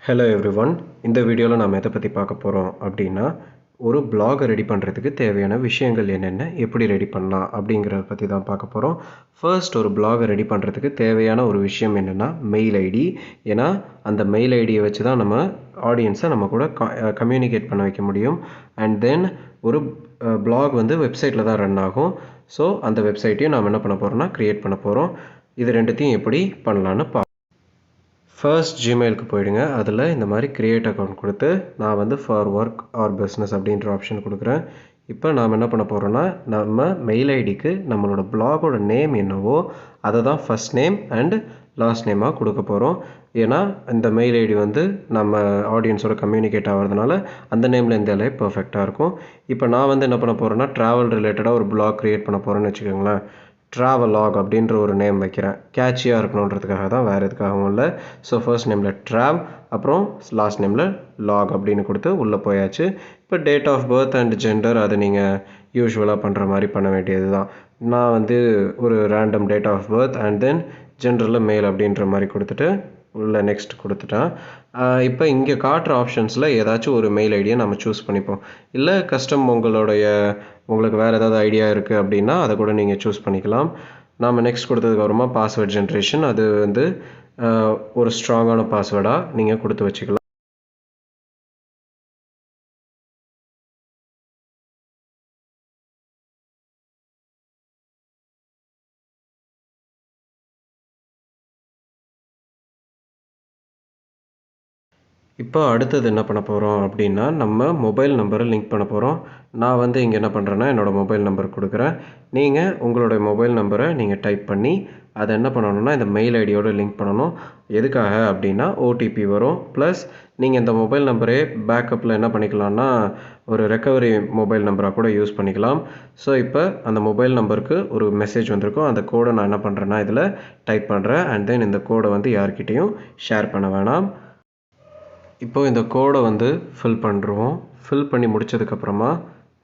Hello everyone. இந்த வீடியோவில் நாம் எதை பற்றி பார்க்க போகிறோம் அப்படின்னா, ஒரு பிளாகை ரெடி பண்ணுறதுக்கு தேவையான விஷயங்கள் என்னென்ன, எப்படி ரெடி பண்ணலாம் அப்படிங்கிறத பற்றி தான் பார்க்க போகிறோம். ஃபர்ஸ்ட் ஒரு பிளாகை ரெடி பண்ணுறதுக்கு தேவையான ஒரு விஷயம் என்னென்னா மெயில் ஐடி. ஏன்னா அந்த மெயில் ஐடியை வச்சு தான் நம்ம ஆடியன்ஸை நம்ம கூட கம்யூனிகேட் பண்ண வைக்க முடியும். அண்ட் தென் ஒரு பிளாக் வந்து வெப்சைட்டில் தான் ரன் ஆகும். ஸோ அந்த வெப்சைட்டையும் நாம் என்ன பண்ண போகிறோம்னா க்ரியேட் பண்ண போகிறோம். இது ரெண்டுத்தையும் எப்படி பண்ணலான்னு ஃபர்ஸ்ட் ஜிமெயிலுக்கு போயிடுங்க. அதில் இந்த மாதிரி கிரியேட் அக்கௌண்ட் கொடுத்து நான் வந்து ஃபார் ஒர்க் ஆர் பிஸ்னஸ் அப்படின்ற ஆப்ஷன் கொடுக்குறேன். இப்போ நாம் என்ன பண்ண போகிறோன்னா, நம்ம மெயில் ஐடிக்கு நம்மளோட பிளாகோட நேம் என்னவோ அதை தான் ஃபஸ்ட் நேம் அண்ட் லாஸ்ட் நேமாக கொடுக்க போகிறோம். ஏன்னா இந்த மெயில் ஐடி வந்து நம்ம ஆடியன்ஸோட கம்யூனிகேட் ஆகிறதுனால அந்த நேமில் இருந்தாலே பர்ஃபெக்டாக இருக்கும். இப்போ நான் வந்து என்ன பண்ண போகிறேன்னா, ட்ராவல் ரிலேட்டடாக ஒரு பிளாக் க்ரியேட் பண்ண போகிறேன்னு வச்சுக்கோங்களேன். ட்ராவலாக் அப்படின்ற ஒரு நேம் வைக்கிறேன். கேட்சியாக இருக்கணுன்றதுக்காக தான், வேறு எதுக்காகவும் இல்லை. ஸோ ஃபர்ஸ்ட் நேமில் ட்ராவ், அப்புறம் லாஸ்ட் நேமில் லாக் அப்படின்னு கொடுத்து உள்ளே போயாச்சு. இப்போ date of birth and gender அதை நீங்கள் யூஸ்வலாக பண்ணுற மாதிரி பண்ண வேண்டியது தான். நான் வந்து ஒரு random date of birth and then ஜென்டரில் மேல் அப்படின்ற மாதிரி கொடுத்துட்டு உள்ள நெக்ஸ்ட் கொடுத்துட்டேன். இப்போ இங்கே காட்டுற ஆப்ஷன்ஸில் ஏதாச்சும் ஒரு மெயில் ஐடியை நம்ம சூஸ் பண்ணிப்போம். இல்லை உங்களுக்கு வேறு ஏதாவது ஐடியா இருக்குது அப்படின்னா அதை கூட நீங்கள் சூஸ் பண்ணிக்கலாம். நாம் நெக்ஸ்ட் கொடுத்ததுக்கப்புறமா பாஸ்வேர்ட் ஜென்ரேஷன், அது வந்து ஒரு ஸ்ட்ராங்கான பாஸ்வேர்டாக நீங்கள் கொடுத்து வச்சுக்கலாம். இப்போ அடுத்தது என்ன பண்ண போகிறோம் அப்படின்னா, நம்ம மொபைல் நம்பரை லிங்க் பண்ண போகிறோம். நான் வந்து இங்கே என்ன பண்ணுறேன்னா, என்னோடய மொபைல் நம்பர் கொடுக்குறேன். நீங்கள் உங்களுடைய மொபைல் நம்பரை நீங்கள் டைப் பண்ணி அதை என்ன பண்ணணும்னா இந்த மெயில் ஐடியோடு லிங்க் பண்ணணும். எதுக்காக அப்படின்னா ஓடிபி வரும். ப்ளஸ் நீங்கள் இந்த மொபைல் நம்பரே பேக்கப்பில் என்ன பண்ணிக்கலாம்னா ஒரு ரெக்கவரி மொபைல் நம்பராக கூட யூஸ் பண்ணிக்கலாம். ஸோ இப்போ அந்த மொபைல் நம்பருக்கு ஒரு மெசேஜ் வந்திருக்கும். அந்த கோடை நான் என்ன பண்ணுறேன்னா இதில் டைப் பண்ணுறேன். அண்ட் தென் இந்த கோடை வந்து யார்கிட்டையும் ஷேர் பண்ண வேணாம். இப்போ இந்த கோடை வந்து ஃபில் பண்ணுறோம். ஃபில் பண்ணி முடித்ததுக்கப்புறமா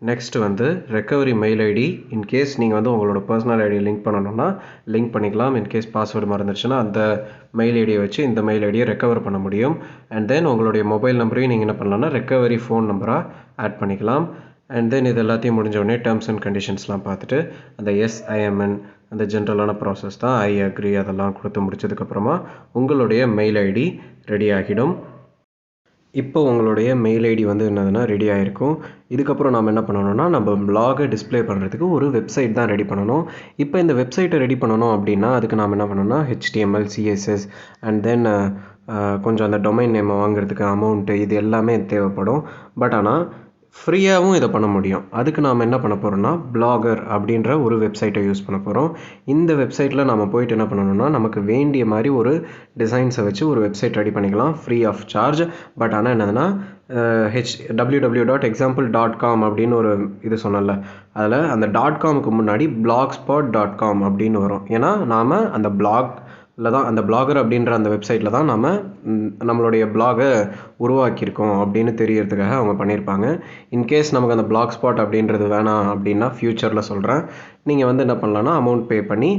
நெக்ஸ்ட் வந்து ரெக்கவரி மெயில் ஐடி. இன்கேஸ் நீங்கள் வந்து உங்களோட பர்சனல் ஐடியை லிங்க் பண்ணணும்னா லிங்க் பண்ணிக்கலாம். இன்கேஸ் பாஸ்வேர்டு மறந்துடுச்சுன்னா அந்த மெயில் ஐடியை வச்சு இந்த மெயில் ஐடியை ரெக்கவர் பண்ண முடியும். அண்ட் தென் உங்களுடைய மொபைல் நம்பரையும் நீங்கள் என்ன பண்ணலாம்னா ரெக்கவரி ஃபோன் நம்பராக ஆட் பண்ணிக்கலாம். அண்ட் தென் இது எல்லாத்தையும் முடிஞ்ச உடனே டேர்ம்ஸ் அண்ட் கண்டிஷன்ஸ்லாம் பார்த்துட்டு அந்த எஸ்ஐஎம்என் அந்த ஜென்ரலான ப்ராசஸ் தான், ஐ அக்ரி அதெல்லாம் கொடுத்து முடிச்சதுக்கப்புறமா உங்களுடைய மெயில் ஐடி ரெடி ஆகிடும். இப்போ உங்களுடைய மெயில் ஐடி வந்து என்னதுன்னா ரெடி ஆகிருக்கும். இதுக்கப்புறம் நம்ம என்ன பண்ணணும்னா, நம்ம பிளாகை டிஸ்பிளே பண்ணுறதுக்கு ஒரு வெப்சைட் தான் ரெடி பண்ணணும். இப்போ இந்த வெப்சைட்டை ரெடி பண்ணணும் அப்படின்னா அதுக்கு நாம் என்ன பண்ணணும்னா HTML, CSS அண்ட் தென் கொஞ்சம் அந்த டொமைன் நேமை வாங்குறதுக்கு அமௌண்ட்டு இது எல்லாமே தேவைப்படும். பட் ஆனால் ஃப்ரீயாகவும் இதை பண்ண முடியும். அதுக்கு நாம் என்ன பண்ண போகிறோம்னா பிளாகர் அப்படின்ற ஒரு வெப்சைட்டை யூஸ் பண்ண போகிறோம். இந்த வெப்சைட்டில் நாம் போய்ட்டு என்ன பண்ணணும்னா நமக்கு வேண்டிய மாதிரி ஒரு டிசைன்ஸை வச்சு ஒரு வெப்சைட் ரெடி பண்ணிக்கலாம் ஃப்ரீ ஆஃப் சார்ஜ். பட் ஆனால் என்னதுன்னா www.example.com அப்படின்னு ஒரு இது சொன்னல, அதில் அந்த .comக்கு முன்னாடி blogspot.com அப்படின்னு வரும். ஏன்னா நாம் அந்த தான் அந்த பிளாகர் அப்படின்ற அந்த வெப்சைட்டில் தான் நம்ம நம்மளுடைய பிளாகை உருவாக்கியிருக்கோம் அப்படின்னு தெரியறதுக்காக அவங்க பண்ணியிருப்பாங்க. இன்கேஸ் நமக்கு அந்த பிளாக் ஸ்பாட் அப்படின்றது வேணாம் அப்படின்னா ஃப்யூச்சரில் சொல்கிறேன். நீங்கள் வந்து என்ன பண்ணலான்னா அமௌண்ட் பே பண்ணி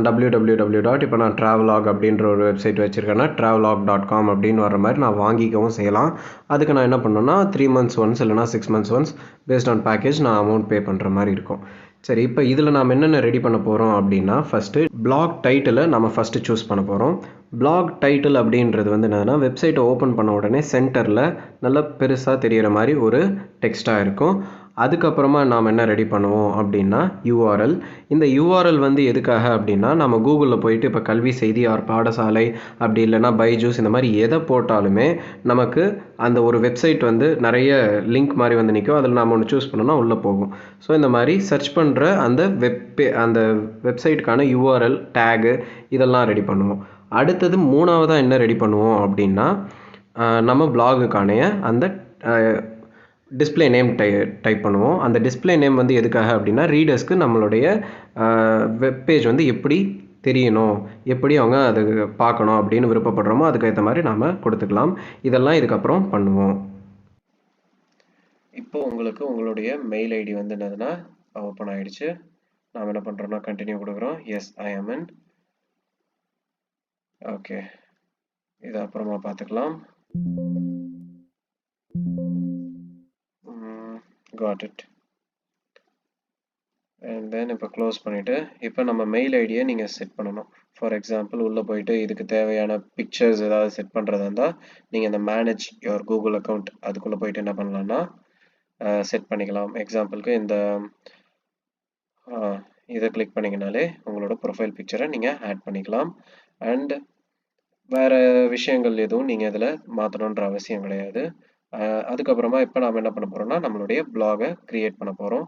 www. இப்போ நான் ட்ராவலாக் அப்படின்ற ஒரு வெப்சைட் வச்சுருக்கேன்னா travelog.com அப்படின்னு வர மாதிரி நான் வாங்கிக்கவும் செய்யலாம். அதுக்கு நான் என்ன பண்ணணும்னா 3 months ஒன்ஸ் இல்லைனா 6 months once based on package நான் அமௌண்ட் பே பண்ணுற மாதிரி இருக்கும். சரி, இப்போ இதில் நாம் என்னென்ன ரெடி பண்ண போகிறோம் அப்படின்னா ஃபஸ்ட்டு பிளாக் டைட்டிலை நம்ம ஃபஸ்ட்டு சூஸ் பண்ண போகிறோம். பிளாக் டைட்டில் அப்படின்றது வந்து என்னதுன்னா வெப்சைட்டை ஓப்பன் பண்ண உடனே சென்டரில் நல்லா பெருசாக தெரிகிற மாதிரி ஒரு டெக்ஸ்ட்டாக இருக்கும். அதுக்கப்புறமா நாம் என்ன ரெடி பண்ணுவோம் அப்படின்னா யூஆர்எல். இந்த யூஆர்எல் வந்து எதுக்காக அப்படின்னா நம்ம கூகுளில் போயிட்டு இப்போ கல்வி செய்தி ஆர் பாடசாலை அப்படி இல்லைனா பைஜூஸ் இந்த மாதிரி எதை போட்டாலுமே நமக்கு அந்த ஒரு வெப்சைட் வந்து நிறைய லிங்க் மாதிரி வந்து நிற்கும். அதில் நாம் ஒன்று சூஸ் பண்ணோன்னா உள்ளே போகும். ஸோ இந்த மாதிரி சர்ச் பண்ணுற அந்த வெப்சைட்டுக்கான யூஆர்எல் டேகு இதெல்லாம் ரெடி பண்ணுவோம். அடுத்தது மூணாவதாக என்ன ரெடி பண்ணுவோம் அப்படின்னா நம்ம பிளாகுக்கான அந்த டிஸ்பிளே நேம் டைப் பண்ணுவோம். அந்த டிஸ்பிளே நேம் வந்து எதுக்காக அப்படின்னா ரீடர்ஸ்க்கு நம்மளுடைய வெப்பேஜ் வந்து எப்படி தெரியணும், எப்படி அவங்க அது பார்க்கணும் அப்படின்னு விருப்பப்படுறோமோ அதுக்கேற்ற மாதிரி நாம் கொடுத்துக்கலாம். இதெல்லாம் இதுக்கப்புறம் பண்ணுவோம். இப்போ உங்களுடைய மெயில் ஐடி வந்து என்னதுன்னா ஓப்பன் ஆகிடுச்சு. நாம் என்ன பண்ணுறோம்னா கண்டினியூ கொடுக்குறோம். எஸ் ஐ ஆம் இன். ஓகே, இது அப்புறமா பார்த்துக்கலாம். Got it. அண்ட் தென் இப்போ க்ளோஸ் பண்ணிவிட்டு இப்போ நம்ம மெயில் ஐடியை நீங்கள் செட் பண்ணணும். ஃபார் எக்ஸாம்பிள் உள்ளே போயிட்டு இதுக்கு தேவையான பிக்சர்ஸ் ஏதாவது செட் பண்ணுறதா இருந்தால் நீங்கள் இந்த மேனேஜ் யுவர் கூகுள் அக்கௌண்ட் அதுக்குள்ளே போயிட்டு என்ன பண்ணலான்னா செட் பண்ணிக்கலாம். எக்ஸாம்பிளுக்கு இந்த இதை கிளிக் பண்ணிங்கனாலே உங்களோட ப்ரொஃபைல் பிக்சரை நீங்கள் ஆட் பண்ணிக்கலாம். அண்ட் வேறு விஷயங்கள் எதுவும் நீங்கள் இதில் மாற்றணுன்ற அவசியம் கிடையாது. அதுக்கப்புறமா இப்போ நாம் என்ன பண்ண போகிறோம்னா நம்மளுடைய பிளாகை க்ரியேட் பண்ண போகிறோம்.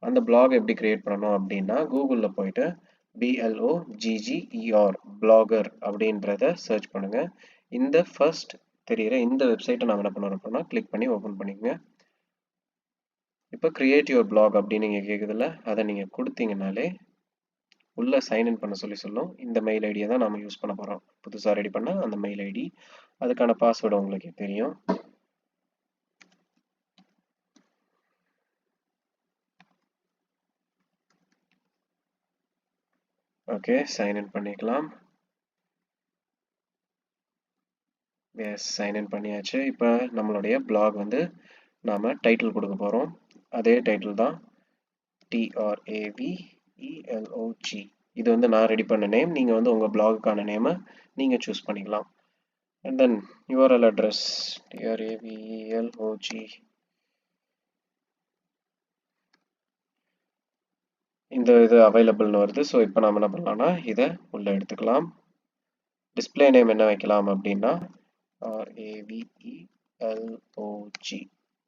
அந்த பிளாக் எப்படி க்ரியேட் பண்ணணும் அப்படின்னா கூகுளில் போயிட்டு BLOGGER பிளாகர் அப்படின்றத சர்ச் பண்ணுங்கள். இந்த ஃபர்ஸ்ட் தெரிகிற இந்த வெப்சைட்டை நாம் என்ன பண்ண போகிறோம்னா கிளிக் பண்ணி ஓப்பன் பண்ணிக்கோங்க. இப்போ கிரியேட் யுவர் பிளாக் அப்படின்னு நீங்கள் கேட்குதுல்ல, அதை நீங்கள் கொடுத்தீங்கனாலே உள்ளே சைன்இன் பண்ண சொல்லும். இந்த மெயில் ஐடியை தான் நாம் யூஸ் பண்ண போகிறோம். புதுசாக ரெடி பண்ண அந்த மெயில் ஐடி, அதுக்கான பாஸ்வேர்டு உங்களுக்கு தெரியும். ஓகே, சைன்இன் பண்ணிக்கலாம். எஸ், சைன்இன் பண்ணியாச்சு. இப்போ நம்மளுடைய பிளாக் வந்து நாம் டைட்டில் கொடுக்க போகிறோம். அதே டைட்டில் தான், TRAVELOG. இது வந்து நான் ரெடி பண்ண நேம். நீங்கள் வந்து உங்கள் பிளாகுக்கான நேமை நீங்கள் சூஸ் பண்ணிக்கலாம். And then URL address TRAVELOG. இந்த இது அவைலபிள்னு வருது. ஸோ இப்போ நாம் என்ன பண்ணலாம்னா இதை உள்ளே எடுத்துக்கலாம். டிஸ்பிளே நேம் என்ன வைக்கலாம் அப்படின்னா RAVELOG.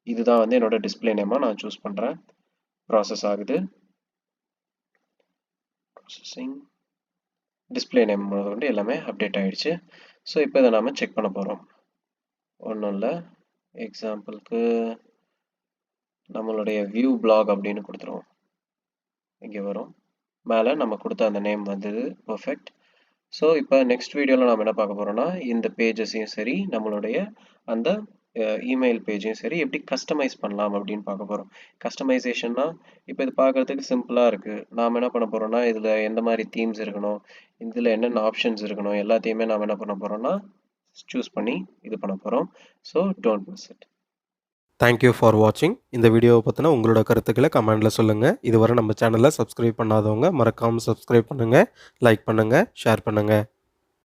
இதுதான் வந்து என்னோட டிஸ்பிளே நேமாக நான் சூஸ் பண்ணுறேன். ப்ராசஸ் ஆகுது. ப்ராசஸிங். டிஸ்பிளே நேம் வந்து எல்லாமே அப்டேட் ஆகிடுச்சு. ஸோ இப்போ இதை நாம் செக் பண்ண போகிறோம். ஒன்றும் இல்லை, எக்ஸாம்பிளுக்கு நம்மளுடைய வியூ பிளாக் அப்படின்னு கொடுத்துருவோம். இங்கே வரும், மேலே நம்ம கொடுத்த அந்த நேம் வந்தது. பர்ஃபெக்ட். ஸோ இப்போ நெக்ஸ்ட் வீடியோவில் நாம் என்ன பார்க்க போகிறோம்னா இந்த பேஜஸையும் சரி நம்மளுடைய அந்த இமெயில் பேஜையும் சரி எப்படி கஸ்டமைஸ் பண்ணலாம் அப்படின்னு பார்க்க போகிறோம். கஸ்டமைசேஷன்னா இப்போ இது பார்க்குறதுக்கு சிம்பிளாக இருக்குது. நாம் என்ன பண்ண போகிறோம்னா இதில் எந்த மாதிரி தீம்ஸ் இருக்கணும், இதில் என்னென்ன ஆப்ஷன்ஸ் இருக்கணும், எல்லாத்தையுமே நாம் என்ன பண்ண போகிறோம்னா சூஸ் பண்ணி இது பண்ண போகிறோம். So don't miss it. Thank you for வாட்சிங். இந்த வீடியோவை பற்றின உங்களோட கருத்துக்களை கமெண்டில் சொல்லுங்கள். இதுவரை நம்ம சேனலை சப்ஸ்கிரைப் பண்ணாதவங்க மறக்காமல் சப்ஸ்கிரைப் பண்ணுங்கள், லைக் பண்ணுங்கள், ஷேர் பண்ணுங்கள்.